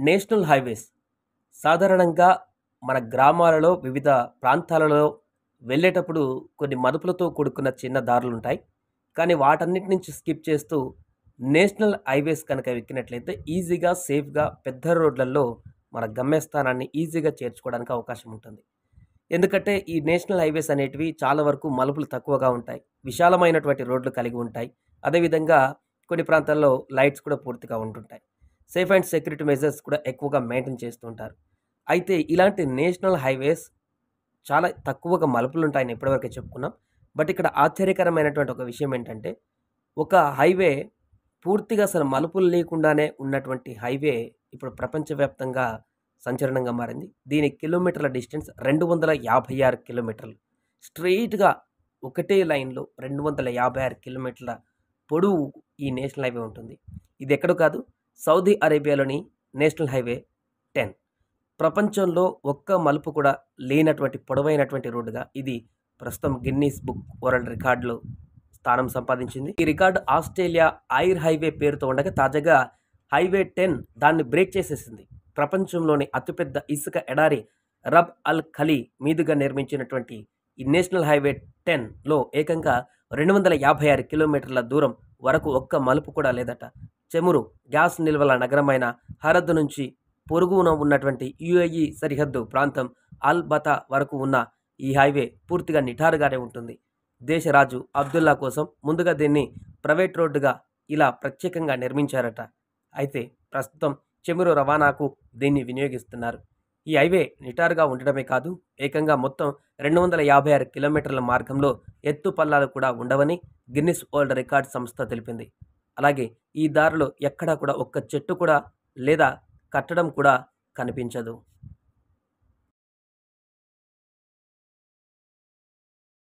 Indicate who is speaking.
Speaker 1: National highways సాధారణంగా మన గ్రామాలలో వివిధ ప్రాంతాలలో వెళ్ళేటప్పుడు కొన్ని మదుపులతో కూడుకున్న చిన్న దారులు ఉంటాయి. కానీ వాటన్నిటి నుంచి స్కిప్ చేస్తూ నేషనల్ హైవేస్ కనుక ఎక్కినట్లయితే ఈజీగా, సేఫ్‌గా పెద్ద రోడ్లలో మన గమ్యస్థానాన్ని ఈజీగా చేర్చుకోవడానికి అవకాశం ఉంటుంది. ఎందుకంటే ఈ నేషనల్ హైవేస్ అనేటివి చాలా వరకు మలుపులు తక్కువగా ఉంటాయి. విశాలమైనటువంటి రోడ్లు కలిగి ఉంటాయి. అదేవిధంగా కొన్ని ప్రాంతాల్లో లైట్స్ కూడా పూర్తిగా ఉంటుంటాయి. సేఫ్ అండ్ సెక్యూరిటీ మెజర్స్ కూడా ఎక్కువగా మెయింటైన్ చేస్తూ ఉంటారు. అయితే ఇలాంటి నేషనల్ హైవేస్ చాలా తక్కువగా మలుపులుంటాయని ఇప్పటివరకే చెప్పుకున్నాం. బట్ ఇక్కడ ఆశ్చర్యకరమైనటువంటి ఒక విషయం ఏంటంటే, ఒక హైవే పూర్తిగా అసలు మలుపులు లేకుండానే ఉన్నటువంటి హైవే ఇప్పుడు ప్రపంచవ్యాప్తంగా సంచలనంగా మారింది. దీని కిలోమీటర్ల డిస్టెన్స్ 256 కిలోమీటర్లు. స్ట్రెయిట్‌గా ఒకటే లైన్‌లో 256 కిలోమీటర్ల పొడవు ఈ నేషనల్ హైవే ఉంటుంది. ఇది ఎక్కడో కాదు, సౌదీ అరేబియాలోని నేషనల్ హైవే 10. ప్రపంచంలో ఒక్క మలుపు కూడా లేనటువంటి పొడవైనటువంటి రోడ్డుగా ఇది ప్రస్తుతం గిన్నీస్ బుక్ వరల్డ్ రికార్డులో స్థానం సంపాదించింది. ఈ రికార్డు ఆస్ట్రేలియా ఐర్ హైవే పేరుతో ఉండగా తాజాగా హైవే 10 దాన్ని బ్రేక్ చేసేసింది. ప్రపంచంలోని అతిపెద్ద ఇసుక ఎడారి రబ్ అల్ ఖలీ మీదుగా నిర్మించినటువంటి ఈ నేషనల్ హైవే 10లో ఏకంగా 256 కిలోమీటర్ల దూరం వరకు ఒక్క మలుపు కూడా లేదట. చమురు, గ్యాస్ నిల్వల నగరమైన హరద్ నుంచి పొరుగున ఉన్నటువంటి యుఏఈ సరిహద్దు ప్రాంతం అల్ బతా వరకు ఉన్న ఈ హైవే పూర్తిగా నిటారుగానే ఉంటుంది. దేశరాజు అబ్దుల్లా కోసం ముందుగా దీన్ని ప్రైవేట్ రోడ్డుగా ఇలా ప్రత్యేకంగా నిర్మించారట. అయితే ప్రస్తుతం చమురు రవాణాకు దీన్ని వినియోగిస్తున్నారు. ఈ హైవే నిటారుగా ఉండడమే కాదు, ఏకంగా మొత్తం 256 కిలోమీటర్ల మార్గంలో ఎత్తు పల్లాలు కూడా ఉండవని గిన్నిస్ వరల్డ్ రికార్డ్ సంస్థ తెలిపింది. అలాగే ఈ దారిలో ఎక్కడా కూడా ఒక్క చెట్టు కూడా లేదా కట్టడం కూడా కనిపించదు.